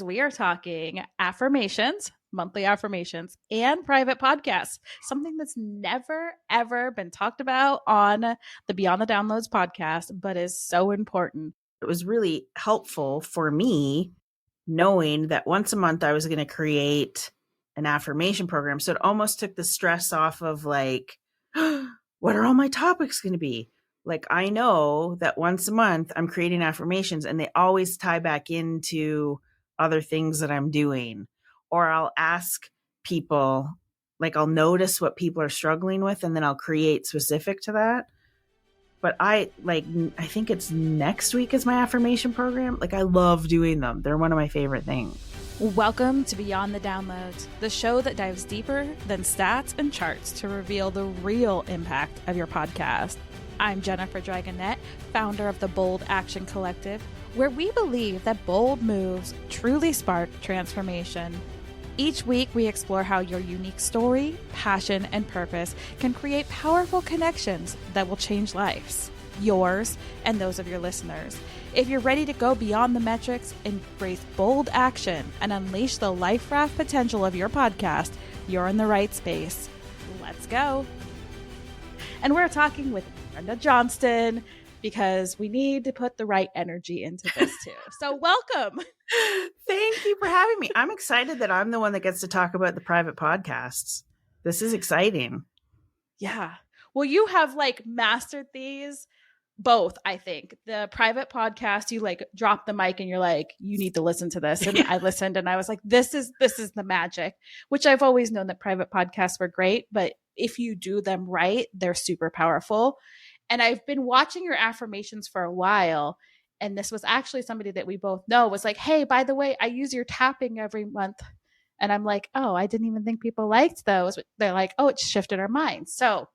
We are talking affirmations, monthly affirmations, and private podcasts, something that's never, ever been talked about on the Beyond the Downloads podcast, but is so important. It was really helpful for me knowing that once a month I was going to create an affirmation program. So it almost took the stress off of like, what are all my topics going to be? Like, I know that once a month I'm creating affirmations and they always tie back into other things that I'm doing. Or I'll ask people, like, I'll notice what people are struggling with and then I'll create specific to that. But I think it's next week is my affirmation program. Like, I love doing them. They're one of my favorite things. Welcome to Beyond the Downloads, the show that dives deeper than stats and charts to reveal the real impact of your podcast. I'm Jennifer Dragonette, founder of the Bold Action Collective, where we believe that bold moves truly spark transformation. Each week, we explore how your unique story, passion, and purpose can create powerful connections that will change lives, yours and those of your listeners. If you're ready to go beyond the metrics, embrace bold action, and unleash the life raft potential of your podcast, you're in the right space. Let's go. And we're talking with Brenda Johnston because we need to put the right energy into this too. So welcome. Thank you for having me. I'm excited that I'm the one that gets to talk about the private podcasts. This is exciting. Yeah. Well, you have like mastered these both, I think. The private podcast, you like drop the mic and you're like, you need to listen to this. And I listened and I was like, this is the magic, which I've always known that private podcasts were great, but if you do them right, they're super powerful. And I've been watching your affirmations for a while. And this was actually somebody that we both know was like, hey, by the way, I use your tapping every month. And I'm like, oh, I didn't even think people liked those. They're like, oh, it shifted our minds. So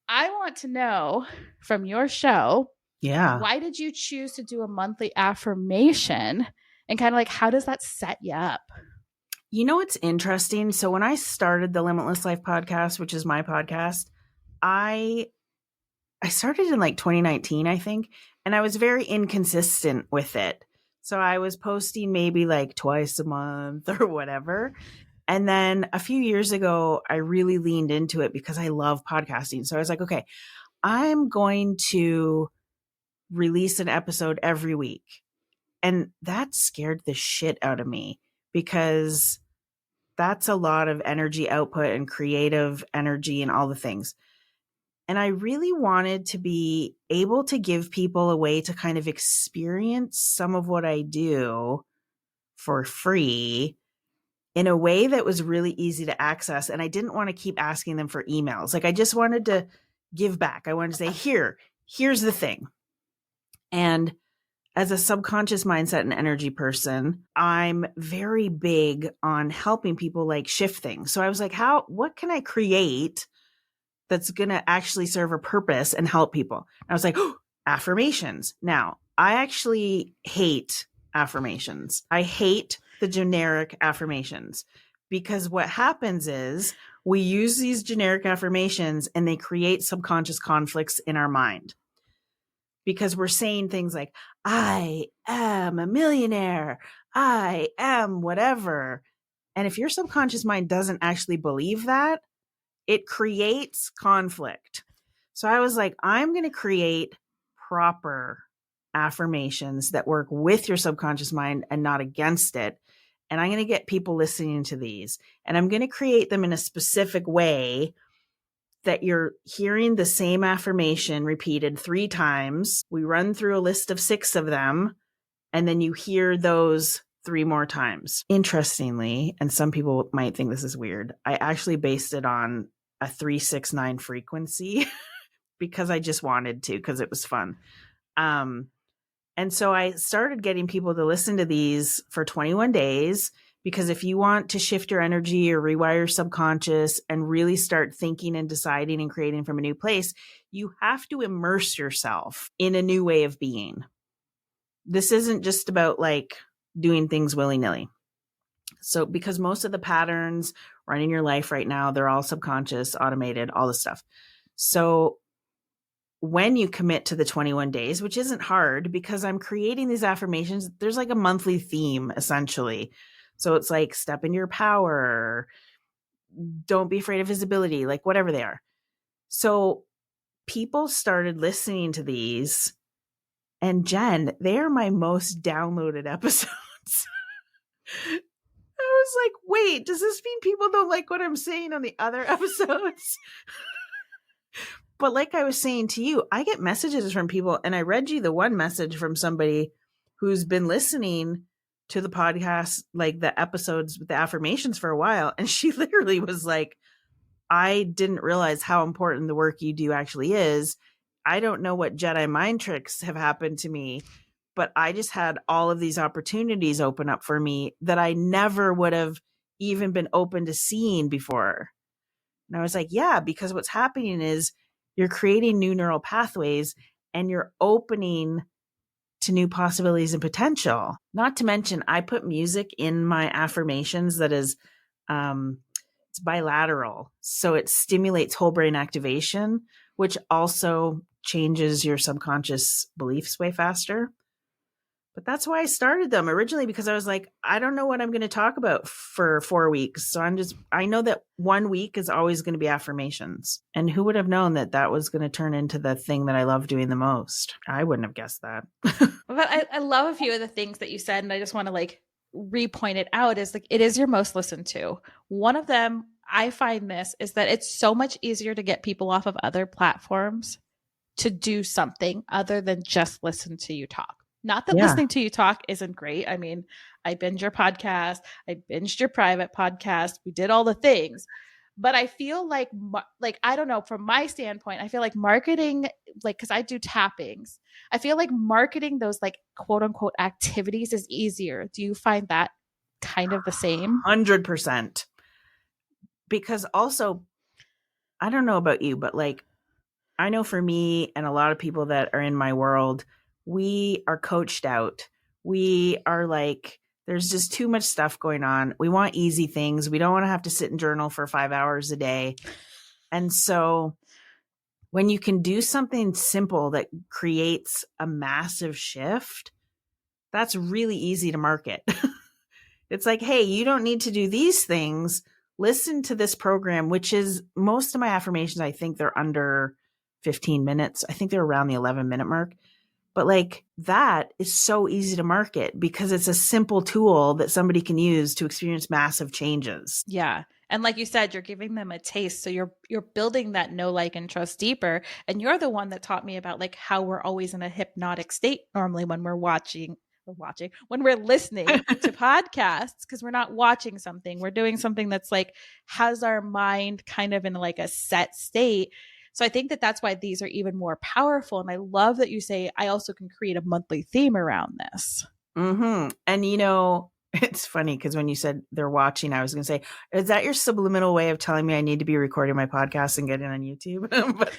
I want to know from your show, why did you choose to do a monthly affirmation? And kind of like, how does that set you up? You know, it's interesting. So when I started the Limitless Life podcast, which is my podcast, I started in like 2019, I think, and I was very inconsistent with it. So I was posting maybe like twice a month or whatever. And then a few years ago, I really leaned into it because I love podcasting. So I was like, okay, I'm going to release an episode every week. And that scared the shit out of me because that's a lot of energy output and creative energy and all the things. And I really wanted to be able to give people a way to kind of experience some of what I do for free in a way that was really easy to access. And I didn't want to keep asking them for emails. Like, I just wanted to give back. I wanted to say, here's the thing. And as a subconscious mindset and energy person, I'm very big on helping people like shift things. So I was like, what can I create that's going to actually serve a purpose and help people? And I was like, affirmations. Now, I actually hate affirmations. I hate the generic affirmations because what happens is we use these generic affirmations and they create subconscious conflicts in our mind because we're saying things like, I am a millionaire. I am whatever. And if your subconscious mind doesn't actually believe that, it creates conflict. So I was like, I'm going to create proper affirmations that work with your subconscious mind and not against it. And I'm going to get people listening to these. And I'm going to create them in a specific way that you're hearing the same affirmation repeated 3 times. We run through a list of 6 of them, and then you hear those 3 more times. Interestingly, and some people might think this is weird, I actually based it on a 369 frequency because I just wanted to, because it was fun. And so I started getting people to listen to these for 21 days, because if you want to shift your energy or rewire your subconscious and really start thinking and deciding and creating from a new place, you have to immerse yourself in a new way of being. This isn't just about like doing things willy-nilly. So because most of the patterns running your life right now, they're all subconscious, automated, all this stuff. So when you commit to the 21 days, which isn't hard because I'm creating these affirmations, there's like a monthly theme essentially. So it's like step into your power, don't be afraid of visibility, like whatever they are. So people started listening to these, and Jen, they are my most downloaded episodes. I was like, wait, does this mean people don't like what I'm saying on the other episodes? But like I was saying to you, I get messages from people, and I read you the one message from somebody who's been listening to the podcast, like the episodes with the affirmations for a while. And she literally was like, I didn't realize how important the work you do actually is. I don't know what Jedi mind tricks have happened to me, but I just had all of these opportunities open up for me that I never would have even been open to seeing before. And I was like, yeah, because what's happening is you're creating new neural pathways and you're opening to new possibilities and potential. Not to mention, I put music in my affirmations that is, it's bilateral. So it stimulates whole brain activation, which also changes your subconscious beliefs way faster. But that's why I started them originally, because I was like, I don't know what I'm going to talk about for 4 weeks. So I know that 1 week is always going to be affirmations. And who would have known that that was going to turn into the thing that I love doing the most? I wouldn't have guessed that. But I love a few of the things that you said, and I just want to like repoint it out is like, it is your most listened to. One of them, I find this, is that it's so much easier to get people off of other platforms to do something other than just listen to you talk. Not that listening to you talk isn't great. I mean, I binged your podcast. I binged your private podcast. We did all the things. But I feel like I don't know, from my standpoint, I feel like marketing, like, because I do tappings, I feel like marketing those like quote unquote activities is easier. Do you find that kind of the same? 100%. Because also, I don't know about you, but like, I know for me and a lot of people that are in my world, we are coached out. We are like, there's just too much stuff going on. We want easy things. We don't want to have to sit and journal for 5 hours a day. And so when you can do something simple that creates a massive shift, that's really easy to market. It's like, hey, you don't need to do these things. Listen to this program, which is most of my affirmations. I think they're under 15 minutes. I think they're around the 11-minute mark. But like that is so easy to market because it's a simple tool that somebody can use to experience massive changes. Yeah. And like you said, you're giving them a taste. So you're building that know, like, and trust deeper. And you're the one that taught me about like how we're always in a hypnotic state normally when we're when we're listening to podcasts, because we're not watching something. We're doing something that's like has our mind kind of in like a set state. So I think that that's why these are even more powerful. And I love that you say, I also can create a monthly theme around this. Mm-hmm. And, you know, it's funny because when you said they're watching, I was going to say, is that your subliminal way of telling me I need to be recording my podcast and getting on YouTube?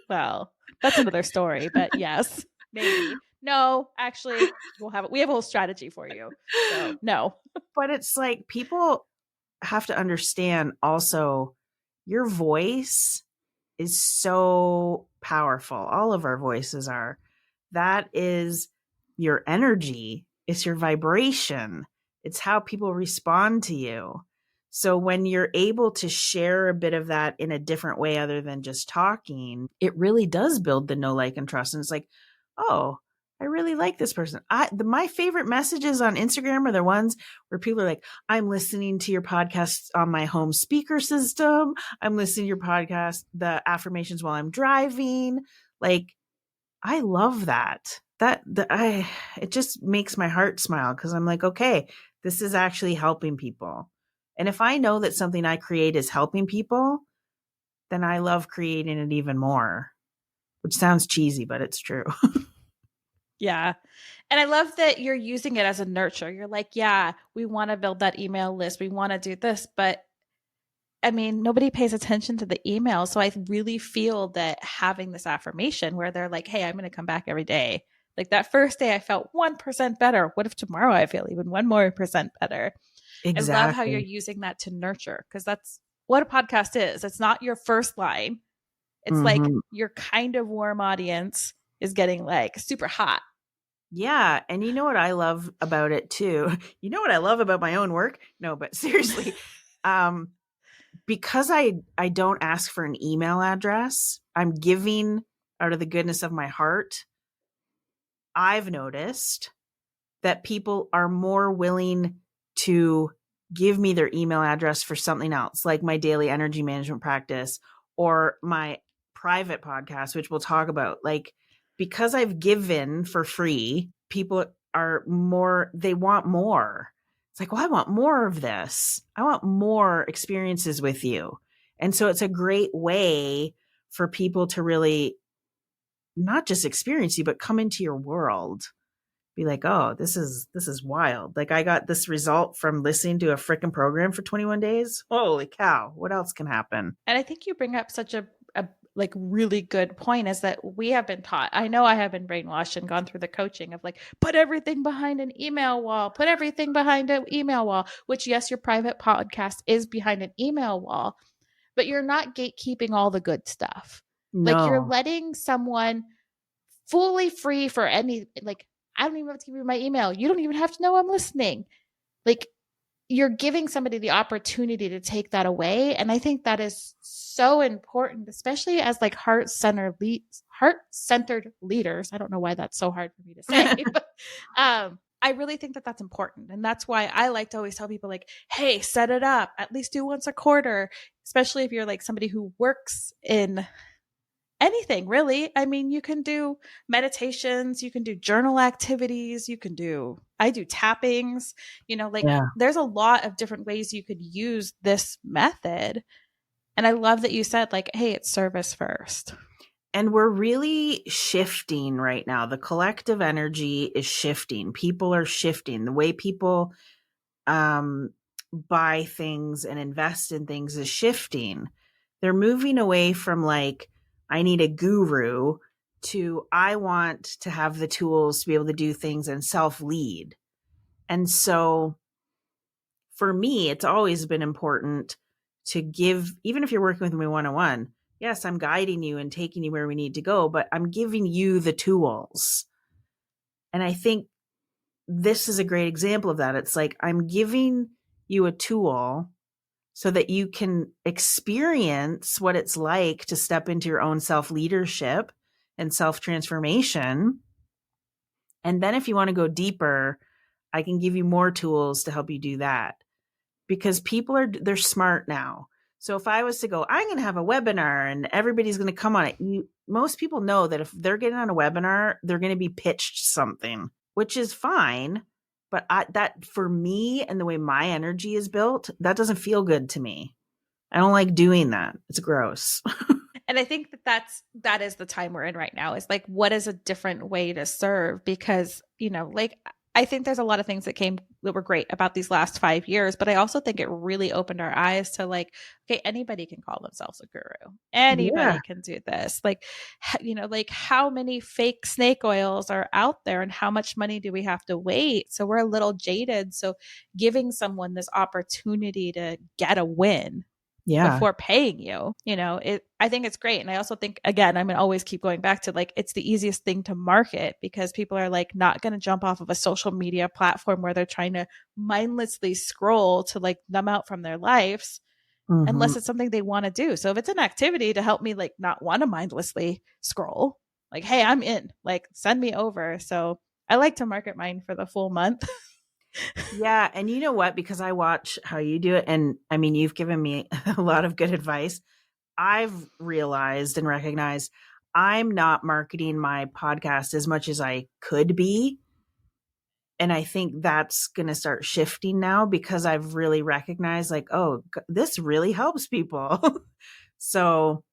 Well, that's another story, but yes, maybe. No, actually, we have a whole strategy for you. So no. But it's like people have to understand also your voice is so powerful. All of our voices are. That is your energy. It's your vibration. It's how people respond to you. So when you're able to share a bit of that in a different way other than just talking, it really does build the know, like, and trust. And it's like, oh, I really like this person. My favorite messages on Instagram are the ones where people are like, I'm listening to your podcast on my home speaker system. I'm listening to your podcast, the affirmations while I'm driving. Like, I love that. It just makes my heart smile because I'm like, okay, this is actually helping people. And if I know that something I create is helping people, then I love creating it even more, which sounds cheesy, but it's true. Yeah. And I love that you're using it as a nurture. You're like, yeah, we want to build that email list. We want to do this. But I mean, nobody pays attention to the email. So I really feel that having this affirmation where they're like, hey, I'm going to come back every day. Like that first day I felt 1% better. What if tomorrow I feel even 1% more better? Exactly. I love how you're using that to nurture, because that's what a podcast is. It's not your first line. It's like your kind of warm audience is getting like super hot. Yeah. And you know what I love about it too? You know what I love about my own work? No, but seriously, because I don't ask for an email address, I'm giving out of the goodness of my heart. I've noticed that people are more willing to give me their email address for something else, like my daily energy management practice or my private podcast, which we'll talk about. Like, because I've given for free, people are more, they want more. It's like, well, I want more of this. I want more experiences with you. And so it's a great way for people to really not just experience you, but come into your world. Be like, oh, this is wild. Like, I got this result from listening to a freaking program for 21 days. Holy cow. What else can happen? And I think you bring up such a like really good point, is that we have been taught, I know I have been brainwashed and gone through the coaching of like, put everything behind an email wall, put everything behind an email wall, which yes, your private podcast is behind an email wall, but you're not gatekeeping all the good stuff. No. Like, you're letting someone fully free for any, like, I don't even have to give you my email. You don't even have to know I'm listening. Like, you're giving somebody the opportunity to take that away. And I think that is so important, especially as like heart-centered leaders. I don't know why that's so hard for me to say, but I really think that that's important. And that's why I like to always tell people like, hey, set it up, at least do once a quarter, especially if you're like somebody who works in anything really. I mean, you can do meditations, you can do journal activities, I do tappings, there's a lot of different ways you could use this method. And I love that you said like, hey, it's service first. And we're really shifting right now. The collective energy is shifting. People are shifting. The way people buy things and invest in things is shifting. They're moving away from like, I need a guru, to I want to have the tools to be able to do things and self-lead. And so for me, it's always been important to give, even if you're working with me one-on-one, yes, I'm guiding you and taking you where we need to go, but I'm giving you the tools. And I think this is a great example of that. It's like, I'm giving you a tool so that you can experience what it's like to step into your own self-leadership and self-transformation. And then if you want to go deeper, I can give you more tools to help you do that. Because they're smart now. So if I was to go, I'm going to have a webinar and everybody's going to come on it. Most people know that if they're getting on a webinar, they're going to be pitched something, which is fine. But that for me and the way my energy is built, that doesn't feel good to me. I don't like doing that. It's gross. And I think that is the time we're in right now, is like, what is a different way to serve? Because, like, I think there's a lot of things that were great about these last 5 years, but I also think it really opened our eyes to like, okay, anybody can call themselves a guru. Anybody can do this. Like, like how many fake snake oils are out there and how much money do we have to wait? So we're a little jaded. So giving someone this opportunity to get a win before paying you, I think it's great. And I also think, again, I'm going to always keep going back to like, it's the easiest thing to market, because people are like not going to jump off of a social media platform where they're trying to mindlessly scroll to like numb out from their lives, unless it's something they want to do. So if it's an activity to help me like not want to mindlessly scroll, like, hey, I'm in, like, send me over. So I like to market mine for the full month. Yeah. And you know what? Because I watch how you do it. And I mean, you've given me a lot of good advice. I've realized and recognized I'm not marketing my podcast as much as I could be. And I think that's going to start shifting now, because I've really recognized like, oh, this really helps people. So,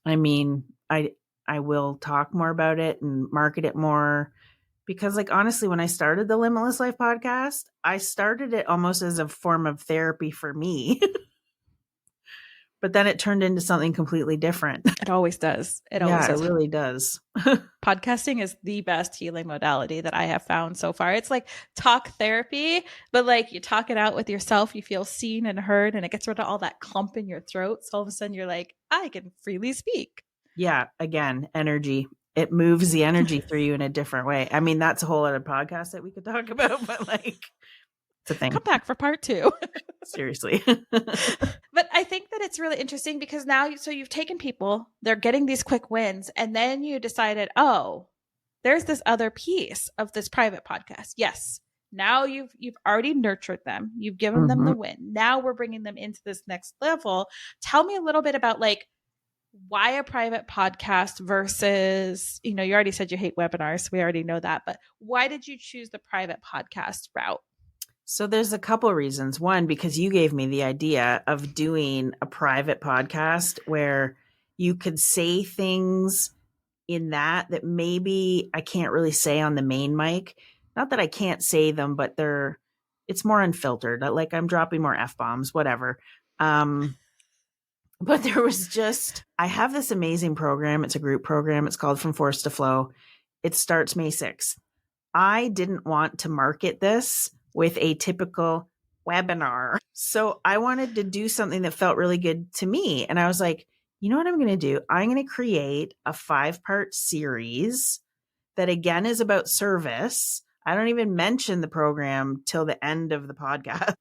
I mean, I will talk more about it and market it more. Because like, honestly, when I started the Limitless Life podcast, I started it almost as a form of therapy for me. But then it turned into something completely different. It always does. It really does. Podcasting is the best healing modality that I have found so far. It's like talk therapy, but like you talk it out with yourself, you feel seen and heard, and it gets rid of all that clump in your throat. So all of a sudden you're like, I can freely speak. Yeah. Again, energy. It moves the energy through you in a different way. I mean, that's a whole other podcast that we could talk about, but like, it's a thing. Come back for part 2. Seriously. But I think that it's really interesting because now, so you've taken people, they're getting these quick wins, and then you decided, oh, there's this other piece of this private podcast. Yes. Now you've already nurtured them. You've given them the win. Now we're bringing them into this next level. Tell me a little bit about like why a private podcast versus, you know, you already said you hate webinars. So we already know that, but why did you choose the private podcast route? So there's a couple of reasons. One, because you gave me the idea of doing a private podcast where you could say things in that maybe I can't really say on the main mic. Not that I can't say them, but it's more unfiltered. Like I'm dropping more F-bombs, whatever. But there was I have this amazing program. It's a group program. It's called From Force to Flow. It starts May 6th. I didn't want to market this with a typical webinar. So I wanted to do something that felt really good to me. And I was like, you know what I'm going to do? I'm going to create a 5-part series that again is about service. I don't even mention the program till the end of the podcast.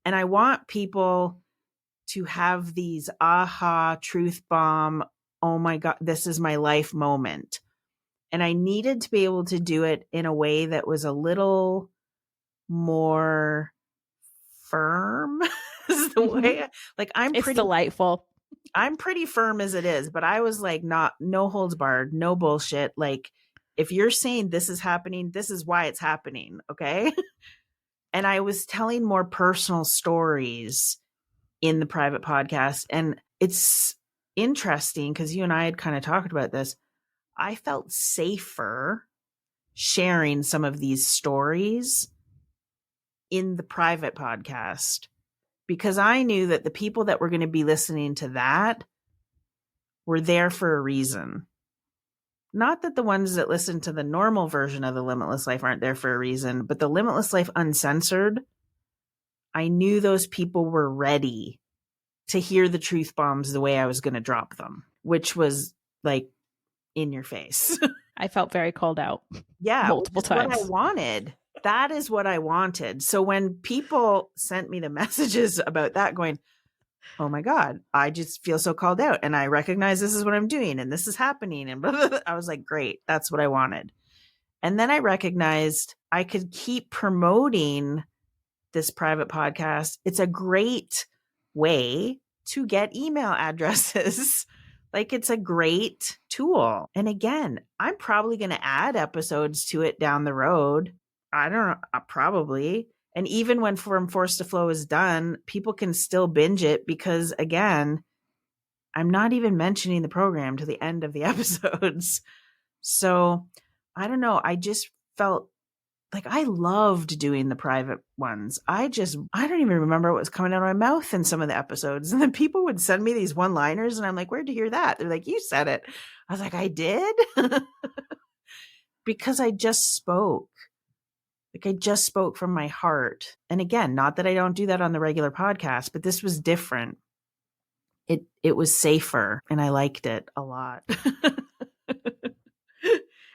And I want people to have these aha, truth bomb, oh my God, this is my life moment. And I needed to be able to do it in a way that was a little more firm. Is the way like it's delightful. I'm pretty firm as it is, but I was like, no holds barred, no bullshit. Like if you're saying this is happening, this is why it's happening. Okay. And I was telling more personal stories in the private podcast. And it's interesting because you and I had kind of talked about this. I felt safer sharing some of these stories in the private podcast because I knew that the people that were going to be listening to that were there for a reason. Not that the ones that listen to the normal version of the Limitless Life aren't there for a reason, but the Limitless Life Uncensored, I knew those people were ready to hear the truth bombs the way I was going to drop them, which was like in your face. I felt very called out. Yeah. Multiple times. What I wanted. That is what I wanted. So when people sent me the messages about that going, oh my God, I just feel so called out and I recognize this is what I'm doing and this is happening. And blah, blah, blah. I was like, great, that's what I wanted. And then I recognized I could keep promoting this private podcast. It's a great way to get email addresses. Like it's a great tool. And again, I'm probably going to add episodes to it down the road. I don't know, probably. And even when From Force to Flow is done, people can still binge it because again, I'm not even mentioning the program to the end of the episodes. So I don't know. I just felt like I loved doing the private ones. I don't even remember what was coming out of my mouth in some of the episodes. And then people would send me these one-liners and I'm like, where'd you hear that? They're like, you said it. I was like, I did? Because I just spoke. Like I just spoke from my heart. And again, not that I don't do that on the regular podcast, but this was different. It was safer and I liked it a lot.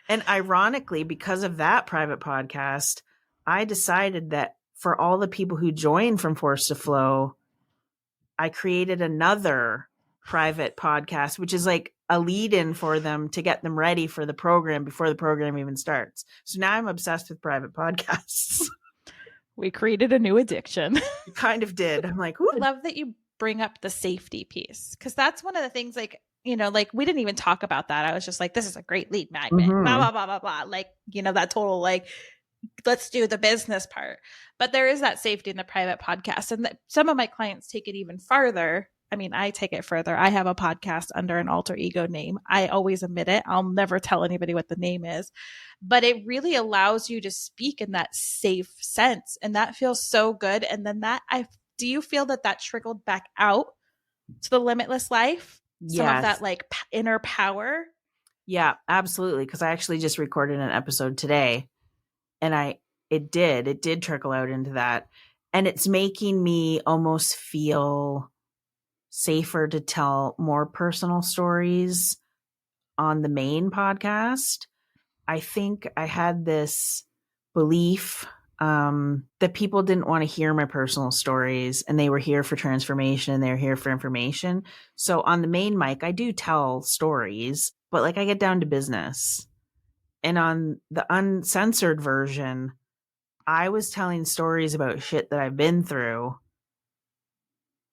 And ironically, because of that private podcast, I decided that for all the people who joined From Force to Flow, I created another private podcast, which is like a lead in for them to get them ready for the program before the program even starts. So now I'm obsessed with private podcasts. We created a new addiction. You kind of did. I'm like, ooh. I love that you bring up the safety piece because that's one of the things like, you know, like we didn't even talk about that. I was just like, this is a great lead magnet, blah, blah, blah, blah, blah. Like, you know, that total, like, let's do the business part. But there is that safety in the private podcast. And some of my clients take it even farther. I mean, I take it further. I have a podcast under an alter ego name. I always admit it. I'll never tell anybody what the name is, but it really allows you to speak in that safe sense. And that feels so good. And then do you feel that trickled back out to the Limitless Life? Some of that like inner power? Yeah, absolutely. Because I actually just recorded an episode today and it did trickle out into that. And it's making me almost feel safer to tell more personal stories on the main podcast. I think I had this belief that people didn't want to hear my personal stories, and they were here for transformation and they're here for information. So on the main mic, I do tell stories, but like I get down to business. And on the uncensored version, I was telling stories about shit that I've been through,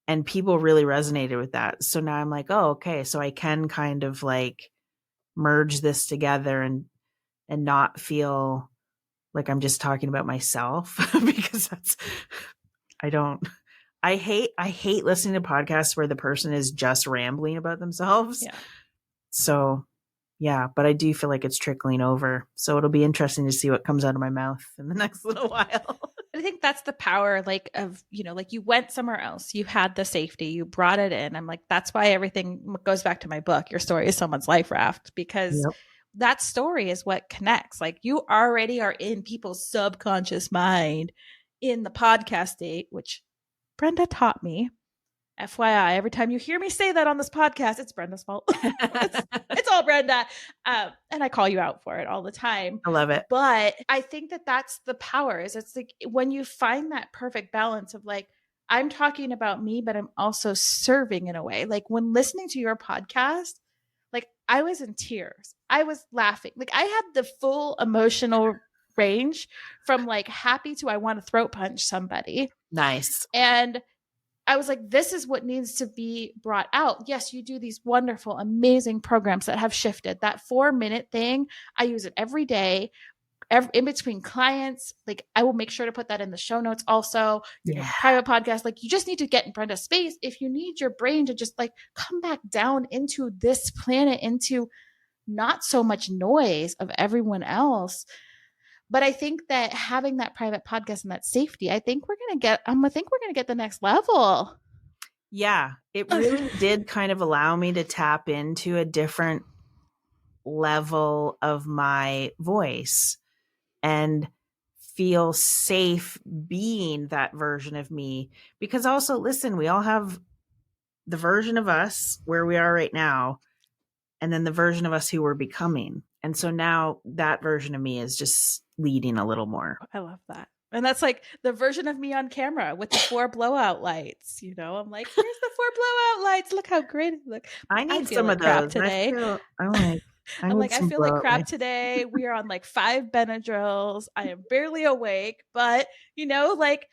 and people really resonated with that. So now I'm like, oh, okay. So I can kind of like merge this together and not feel like I'm just talking about myself because I hate listening to podcasts where the person is just rambling about themselves. Yeah. So yeah, but I do feel like it's trickling over. So it'll be interesting to see what comes out of my mouth in the next little while. I think that's the power, like, of, you know, like you went somewhere else, you had the safety, you brought it in. I'm like, that's why everything goes back to my book, Your Story is Someone's Life, Raft, because that story is what connects. Like, you already are in people's subconscious mind in the podcast state, which Brenda taught me. FYI, every time you hear me say that on this podcast, it's Brenda's fault. it's all Brenda. And I call you out for it all the time. I love it. But I think that that's the power, is it's like when you find that perfect balance of like, I'm talking about me, but I'm also serving in a way. Like when listening to your podcast, like I was in tears. I was laughing. Like I had the full emotional range from like happy to I want to throat punch somebody. Nice. And I was like, this is what needs to be brought out. Yes, you do these wonderful, amazing programs that have shifted. That 4-minute thing, I use it every day, in between clients. Like I will make sure to put that in the show notes also. Your private podcast, like you just need to get in Brenda's space. If you need your brain to just like come back down into this planet, into not so much noise of everyone else. But I think that having that private podcast and that safety, I think we're going to get the next level. Yeah, it really did kind of allow me to tap into a different level of my voice and feel safe being that version of me. Because also, listen, we all have the version of us where we are right now, and then the version of us who we're becoming. And so now that version of me is just leading a little more. I love that. And that's like the version of me on camera with the 4 blowout lights. You know, I'm like, here's the 4 blowout lights. Look how great it looks. I need some of those today. I feel like crap today. We are on like 5 Benadryls. I am barely awake, but you know, like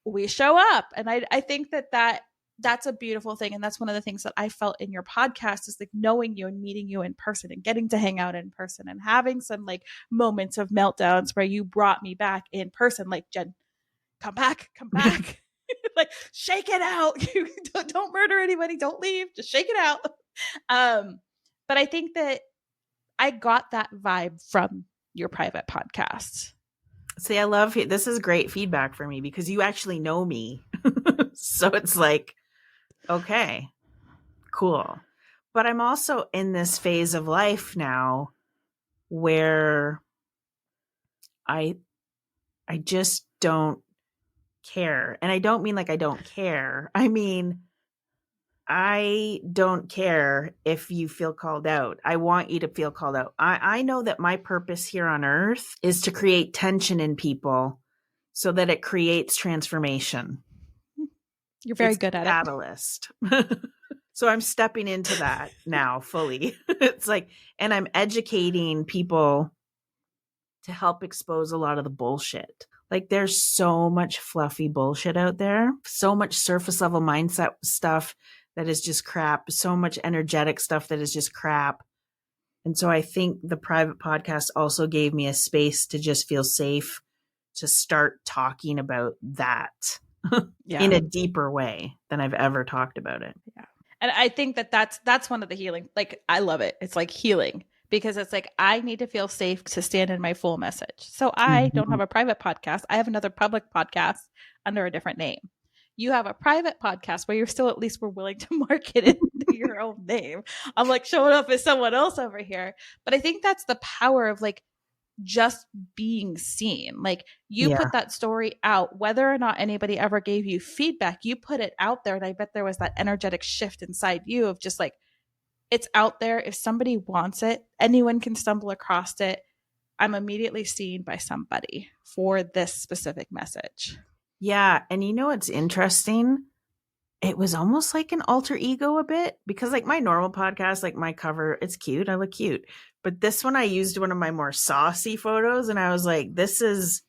we show up. And I think that's a beautiful thing. And that's one of the things that I felt in your podcast is like knowing you and meeting you in person and getting to hang out in person and having some like moments of meltdowns where you brought me back in person. Like, Jen, come back. Like, shake it out. You don't murder anybody. Don't leave. Just shake it out. But I think that I got that vibe from your private podcast. See, I love it. This is great feedback for me because you actually know me. So it's like, okay, cool. But I'm also in this phase of life now where I just don't care. And I don't mean like I don't care. I mean, I don't care if you feel called out. I want you to feel called out. I know that my purpose here on earth is to create tension in people so that it creates transformation. You're very good at catalyst. So I'm stepping into that now fully. It's like, and I'm educating people to help expose a lot of the bullshit. Like there's so much fluffy bullshit out there, so much surface level mindset stuff that is just crap, so much energetic stuff that is just crap. And so I think the private podcast also gave me a space to just feel safe to start talking about that in a deeper way than I've ever talked about it. Yeah. And I think that that's one of the healing. Like, I love it. It's like healing because it's like, I need to feel safe to stand in my full message. So I don't have a private podcast. I have another public podcast under a different name. You have a private podcast where you're still, at least we're willing to market it under your own name. I'm like showing up as someone else over here. But I think that's the power of like just being seen. Like you Yeah. put that story out, whether or not anybody ever gave you feedback, you put it out there. And I bet there was that energetic shift inside you of just like, it's out there. If somebody wants it, anyone can stumble across it. I'm immediately seen by somebody for this specific message. Yeah. And you know what's interesting? It was almost like an alter ego a bit, because like my normal podcast, like my cover, it's cute. I look cute. But this one, I used one of my more saucy photos and I was like, this is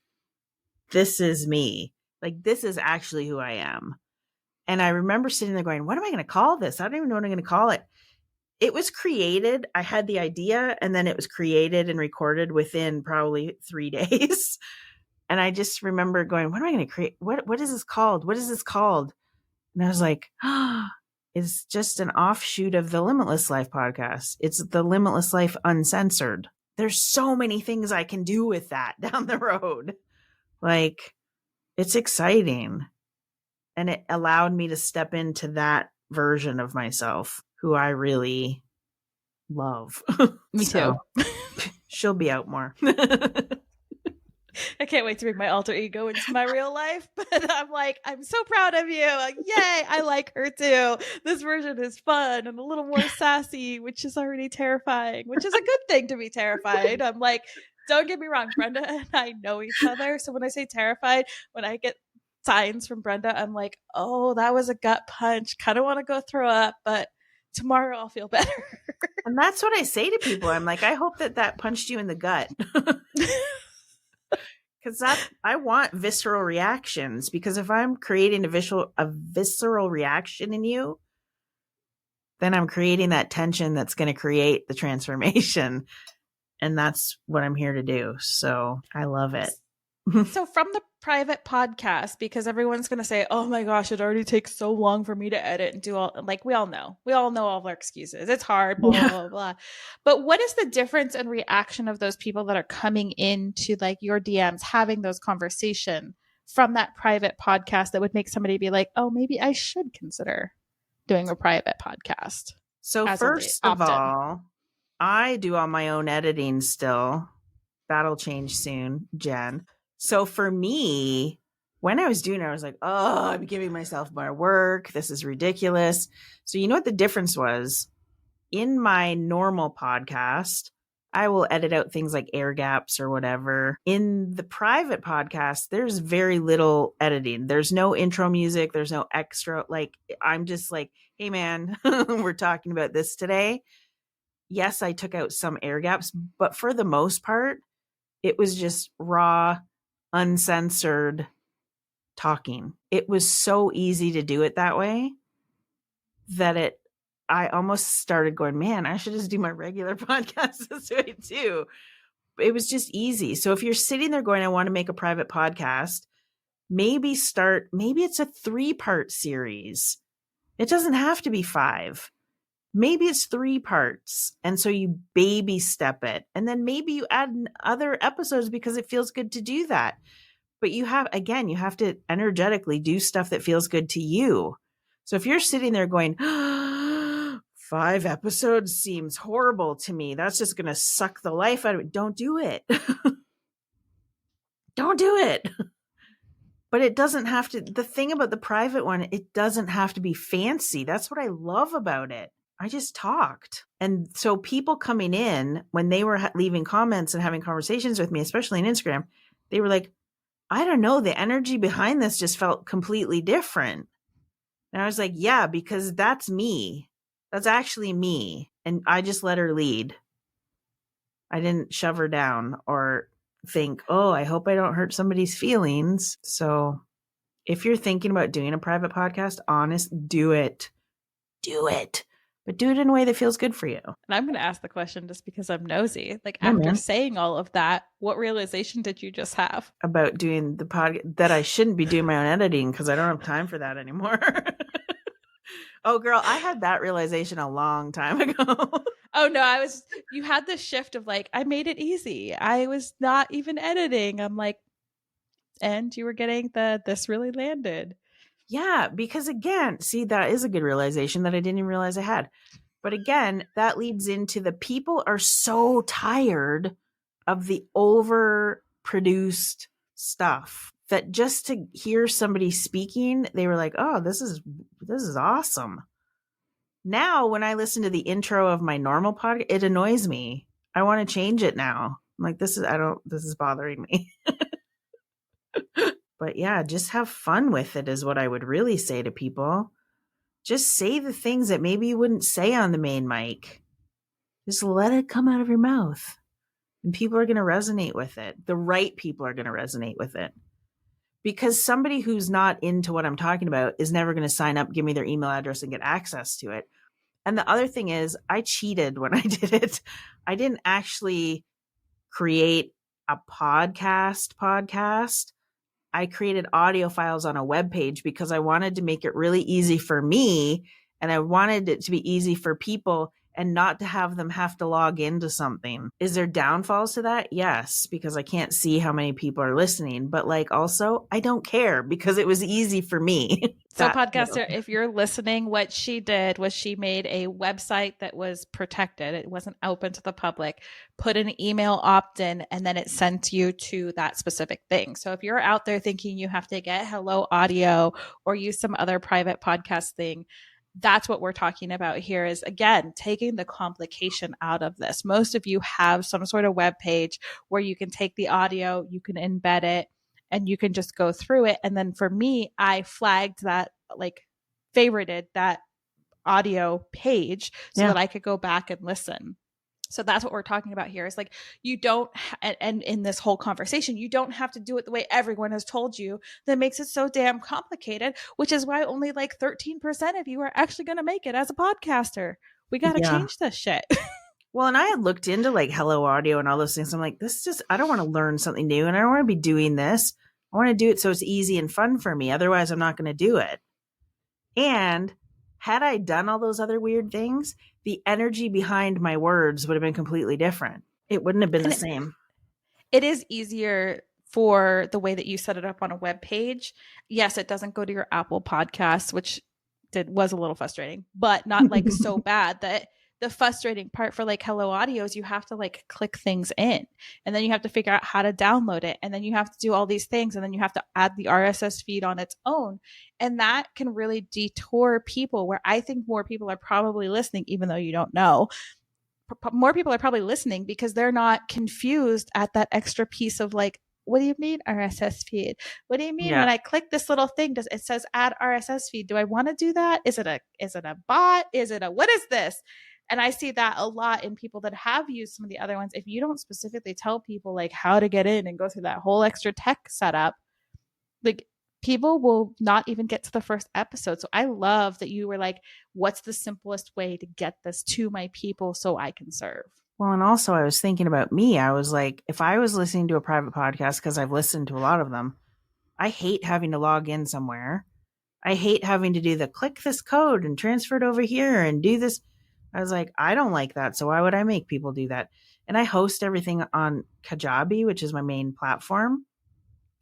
me. Like, this is actually who I am. And I remember sitting there going, what am I going to call this? I don't even know what I'm going to call it. It was created. I had the idea and then it was created and recorded within probably 3 days. And I just remember going, what am I going to create? What is this called? What is this called? And I was like, it's just an offshoot of the Limitless Life podcast. It's the Limitless Life Uncensored. There's so many things I can do with that down the road. Like, it's exciting. And it allowed me to step into that version of myself who I really love. Me too. She'll be out more. I can't wait to bring my alter ego into my real life, but I'm like, I'm so proud of you. Like, yay, I like her too. This version is fun and a little more sassy, which is already terrifying, which is a good thing to be terrified. I'm like, don't get me wrong, Brenda and I know each other. So when I say terrified, when I get signs from Brenda, I'm like, oh, that was a gut punch. Kind of want to go throw up, but tomorrow I'll feel better. And that's what I say to people. I'm like, I hope that punched you in the gut. Because I want visceral reactions, because if I'm creating a visceral reaction in you, then I'm creating that tension that's going to create the transformation. And that's what I'm here to do. So I love it. So from the private podcast, because everyone's going to say, oh my gosh, it already takes so long for me to edit and do all, like, we all know all of our excuses. It's hard, blah, blah, blah, blah. But what is the difference in reaction of those people that are coming into like your DMs, having those conversations from that private podcast that would make somebody be like, oh, maybe I should consider doing a private podcast? So first of all, I do all my own editing still. That'll change soon, Jen. So for me, when I was doing it, I was like, oh, I'm giving myself more work. This is ridiculous. So you know what the difference was? In my normal podcast, I will edit out things like air gaps or whatever. In the private podcast, there's very little editing. There's no intro music. There's no extra. Like, I'm just like, hey, man, we're talking about this today. Yes, I took out some air gaps, but for the most part, it was just raw, uncensored talking. It was so easy to do it that way that I almost started going, man, I should just do my regular podcast this way too. It was just easy. So if you're sitting there going, I want to make a private podcast, maybe it's a 3-part series. It doesn't have to be 5. Maybe it's 3 parts. And so you baby step it. And then maybe you add other episodes because it feels good to do that. But you have to energetically do stuff that feels good to you. So if you're sitting there going, 5 episodes seems horrible to me, that's just going to suck the life out of it. Don't do it. Don't do it. But it doesn't have to. The thing about the private one, it doesn't have to be fancy. That's what I love about it. I just talked. And so people coming in, when they were leaving comments and having conversations with me, especially on Instagram, they were like, I don't know, the energy behind this just felt completely different. And I was like, yeah, because that's me. That's actually me. And I just let her lead. I didn't shove her down or think, oh, I hope I don't hurt somebody's feelings. So if you're thinking about doing a private podcast, do it. Do it. But do it in a way that feels good for you. And I'm going to ask the question just because I'm nosy. Like, after saying all of that, what realization did you just have? About doing the podcast, that I shouldn't be doing my own editing because I don't have time for that anymore. Oh, girl, I had that realization a long time ago. Oh, no, you had this shift of like, I made it easy. I was not even editing. I'm like, and you were getting this really landed. Yeah, because again, see, that is a good realization that I didn't even realize I had. But again, that leads into the people are so tired of the overproduced stuff that just to hear somebody speaking, they were like, oh, this is awesome. Now, when I listen to the intro of my normal podcast, it annoys me. I want to change it now. I'm like, this is bothering me. But yeah, just have fun with it is what I would really say to people. Just say the things that maybe you wouldn't say on the main mic. Just let it come out of your mouth. And people are going to resonate with it. The right people are going to resonate with it. Because somebody who's not into what I'm talking about is never going to sign up, give me their email address, and get access to it. And the other thing is, I cheated when I did it. I didn't actually create a podcast. I created audio files on a web page because I wanted to make it really easy for me, and I wanted it to be easy for people and not to have them have to log into something. Is there downfalls to that? Yes, because I can't see how many people are listening, but like also I don't care because it was easy for me. So podcaster, if you're listening, what she did was she made a website that was protected. It wasn't open to the public, put an email opt-in, and then it sent you to that specific thing. So if you're out there thinking you have to get Hello Audio or use some other private podcast thing, that's what we're talking about here is, again, taking the complication out of this. Most of you have some sort of web page where you can take the audio, you can embed it, and you can just go through it. And then for me, I flagged that, like favorited that audio page so that I could go back and listen. So that's what we're talking about here. Is like, you don't, and in this whole conversation, you don't have to do it the way everyone has told you. That makes it so damn complicated, which is why only like 13% of you are actually going to make it as a podcaster. We got to change this shit. Well, and I had looked into like Hello Audio and all those things. I'm like, I don't want to learn something new, and I don't want to be doing this. I want to do it so it's easy and fun for me. Otherwise, I'm not going to do it. And had I done all those other weird things, the energy behind my words would have been completely different. It wouldn't have been the same. It is easier for the way that you set it up on a web page. Yes, it doesn't go to your Apple Podcasts, which was a little frustrating, but not like so bad that the frustrating part for like Hello Audio is you have to like click things in, and then you have to figure out how to download it, and then you have to do all these things, and then you have to add the RSS feed on its own. And that can really detour people, where I think more people are probably listening, even though you don't know. More people are probably listening because they're not confused at that extra piece of like, what do you mean RSS feed? What do you mean when I click this little thing, it says add RSS feed? Do I want to do that? Is it a bot? What is this? And I see that a lot in people that have used some of the other ones. If you don't specifically tell people like how to get in and go through that whole extra tech setup, like people will not even get to the first episode. So I love that you were like, what's the simplest way to get this to my people so I can serve? Well, and also I was thinking about me. I was like, if I was listening to a private podcast, because I've listened to a lot of them, I hate having to log in somewhere. I hate having to do the click this code and transfer it over here and do this. I was like, I don't like that. So why would I make people do that? And I host everything on Kajabi, which is my main platform.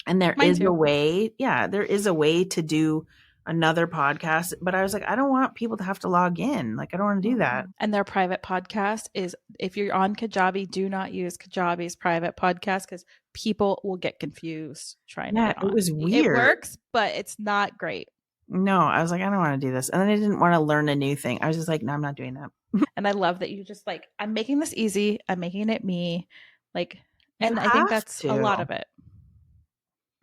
And there is a way to do another podcast. But I was like, I don't want people to have to log in. Like, I don't want to do that. And their private podcast is, if you're on Kajabi, do not use Kajabi's private podcast because people will get confused trying to get on. It was weird. It works, but it's not great. No, I was like, I don't want to do this. And then I didn't want to learn a new thing. I was just like, no, I'm not doing that. And I love that you just like, I'm making this easy. I'm making it me. Like, and I think that's a lot of it.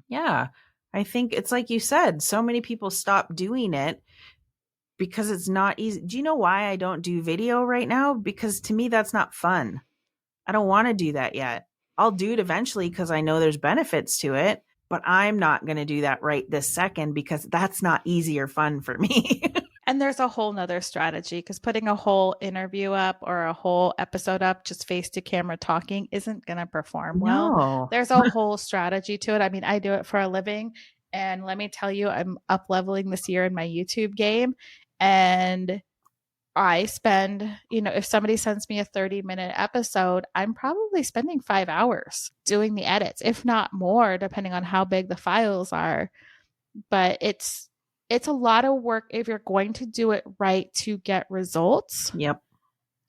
Yeah. I think it's like you said, so many people stop doing it because it's not easy. Do you know why I don't do video right now? Because to me, that's not fun. I don't want to do that yet. I'll do it eventually because I know there's benefits to it, but I'm not going to do that right this second because that's not easy or fun for me. And there's a whole nother strategy, because putting a whole interview up or a whole episode up just face to camera talking isn't going to perform well. No. There's a whole strategy to it. I mean, I do it for a living, and let me tell you, I'm up leveling this year in my YouTube game, and I spend, if somebody sends me a 30-minute episode, I'm probably spending 5 hours doing the edits, if not more, depending on how big the files are. But it's a lot of work if you're going to do it right to get results. Yep.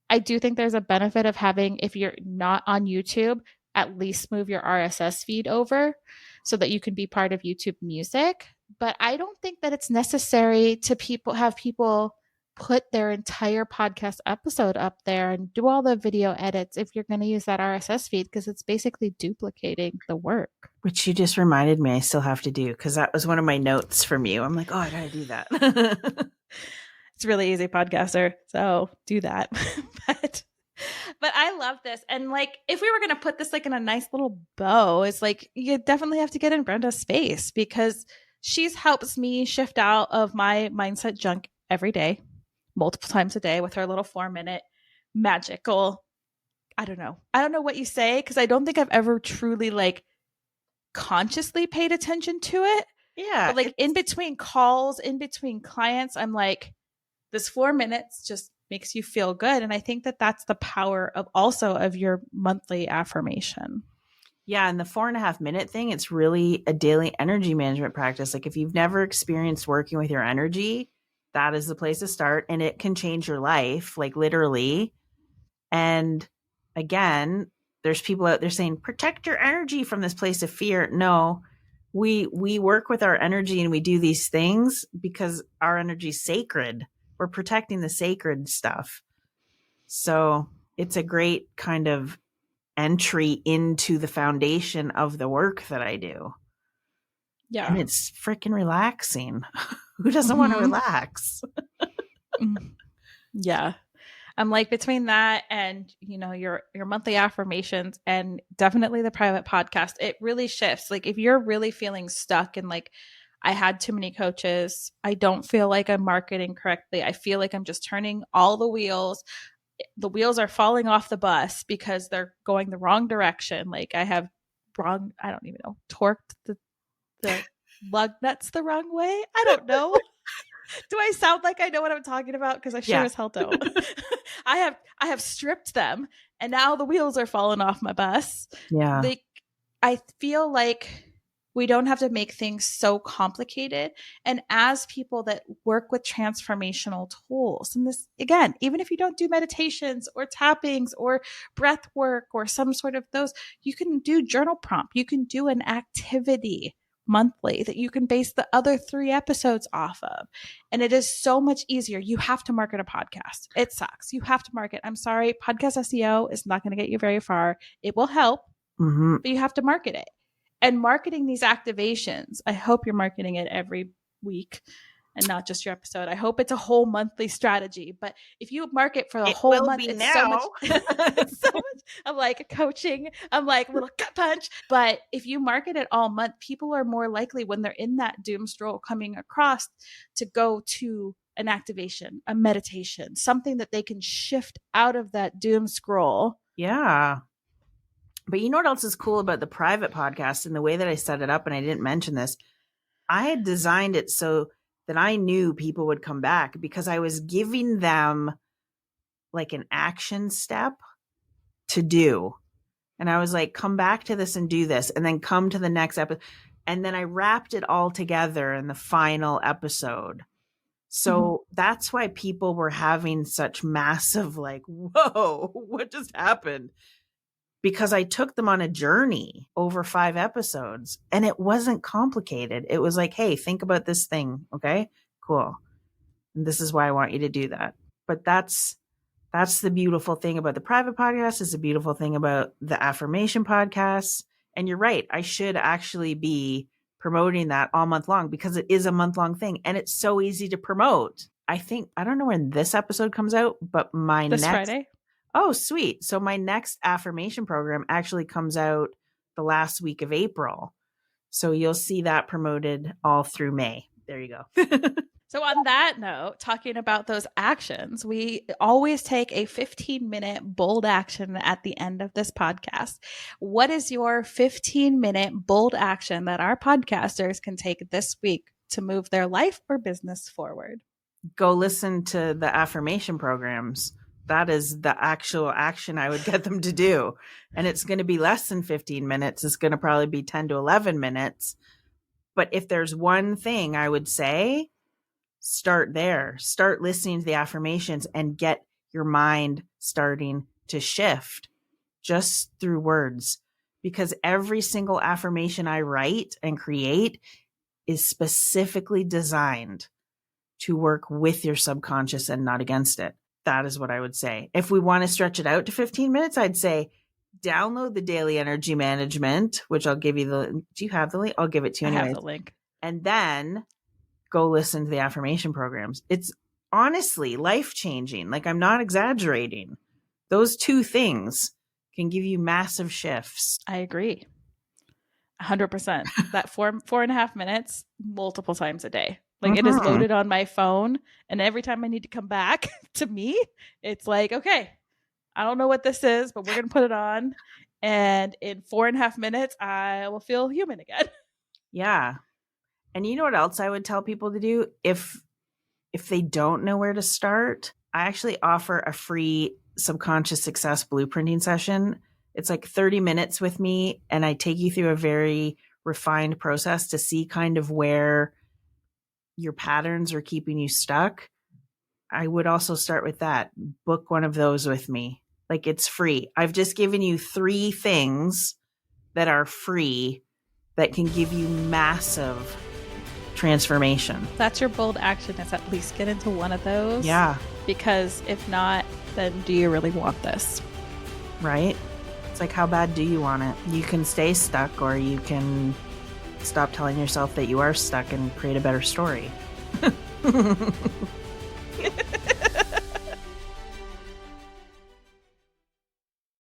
I do think there's a benefit of having, if you're not on YouTube, at least move your RSS feed over so that you can be part of YouTube Music. But I don't think that it's necessary to have people put their entire podcast episode up there and do all the video edits if you're going to use that RSS feed, because it's basically duplicating the work. Which you just reminded me I still have to do, because that was one of my notes from you. I'm like, oh, I gotta do that. It's really easy, podcaster. So do that. But I love this. And like, if we were going to put this like in a nice little bow, it's like, you definitely have to get in Brenda's space, because she's helps me shift out of my mindset junk every day, multiple times a day, with her little 4-minute magical. I don't know what you say, because I don't think I've ever truly like consciously paid attention to it. Yeah. But like in between calls, in between clients, I'm like, this 4 minutes just makes you feel good. And I think that that's the power of your monthly affirmation. Yeah. And the 4.5 minute thing, it's really a daily energy management practice. Like if you've never experienced working with your energy, that is the place to start. And it can change your life, like literally. And again, there's people out there saying, protect your energy from this place of fear. No, we work with our energy and we do these things because our energy is sacred. We're protecting the sacred stuff. So it's a great kind of entry into the foundation of the work that I do. Yeah. And it's freaking relaxing. Who doesn't want to relax? Yeah. I'm like, between that and, your monthly affirmations and definitely the private podcast, it really shifts. Like if you're really feeling stuck and like, I had too many coaches, I don't feel like I'm marketing correctly, I feel like I'm just turning all the wheels are falling off the bus because they're going the wrong direction. Like I have I don't even know, torqued the lug nuts the wrong way. I don't know. Do I sound like I know what I'm talking about? Because I sure as hell don't. I have stripped them and now the wheels are falling off my bus. Yeah. Like I feel like we don't have to make things so complicated. And as people that work with transformational tools, and this, again, even if you don't do meditations or tappings or breath work or some sort of those, you can do journal prompt. You can do an activity monthly that you can base the other 3 episodes off of. And it is so much easier. You have to market a podcast. It sucks. You have to market. I'm sorry. Podcast SEO is not going to get you very far. It will help, but you have to market it. And marketing these activations, I hope you're marketing it every week and not just your episode. I hope it's a whole monthly strategy. But if you market for the whole month, it's so much. It's so much. I'm like coaching. I'm like little gut punch. But if you market it all month, people are more likely when they're in that doom scroll coming across to go to an activation, a meditation, something that they can shift out of that doom scroll. Yeah. But you know what else is cool about the private podcast and the way that I set it up, and I didn't mention this, I had designed it so that I knew people would come back because I was giving them like an action step to do. And I was like, come back to this and do this, and then come to the next episode. And then I wrapped it all together in the final episode. So that's why people were having such massive like, whoa, what just happened? Because I took them on a journey over 5 episodes and it wasn't complicated. It was like, hey, think about this thing. Okay, cool. And this is why I want you to do that. But that's the beautiful thing about the private podcast, is the beautiful thing about the affirmation podcasts. And you're right. I should actually be promoting that all month long because it is a month-long thing and it's so easy to promote. I don't know when this episode comes out, but this Friday. Oh, sweet. So my next affirmation program actually comes out the last week of April. So you'll see that promoted all through May. There you go. So on that note, talking about those actions, we always take a 15-minute bold action at the end of this podcast. What is your 15-minute bold action that our podcasters can take this week to move their life or business forward? Go listen to the affirmation programs. That is the actual action I would get them to do. And it's going to be less than 15 minutes. It's going to probably be 10 to 11 minutes. But if there's one thing I would say, start there. Start listening to the affirmations and get your mind starting to shift just through words. because every single affirmation I write and create is specifically designed to work with your subconscious and not against it. That is what I would say. If we want to stretch it out to 15 minutes, I'd say download the Daily Energy Management, which I'll give you the, do you have the link? I'll give it to you anyway. I have the link. And then go listen to the affirmation programs. It's honestly life-changing. Like, I'm not exaggerating. Those two things can give you massive shifts. I agree. 100%. That 4.5 minutes, multiple times a day. Like, it is loaded on my phone. And every time I need to come back to me, it's like, okay, I don't know what this is, but we're going to put it on. And in 4.5 minutes, I will feel human again. Yeah. And you know what else I would tell people to do? If they don't know where to start, I actually offer a free subconscious success blueprinting session. It's like 30 minutes with me, and I take you through a very refined process to see kind of where your patterns are keeping you stuck. I would also start with that. Book one of those with me. Like, it's free. I've just given you 3 things that are free that can give you massive transformation. That's your bold action, is at least get into one of those. Yeah. Because if not, then do you really want this? Right? It's like, how bad do you want it? You can stay stuck, or you can stop telling yourself that you are stuck and create a better story.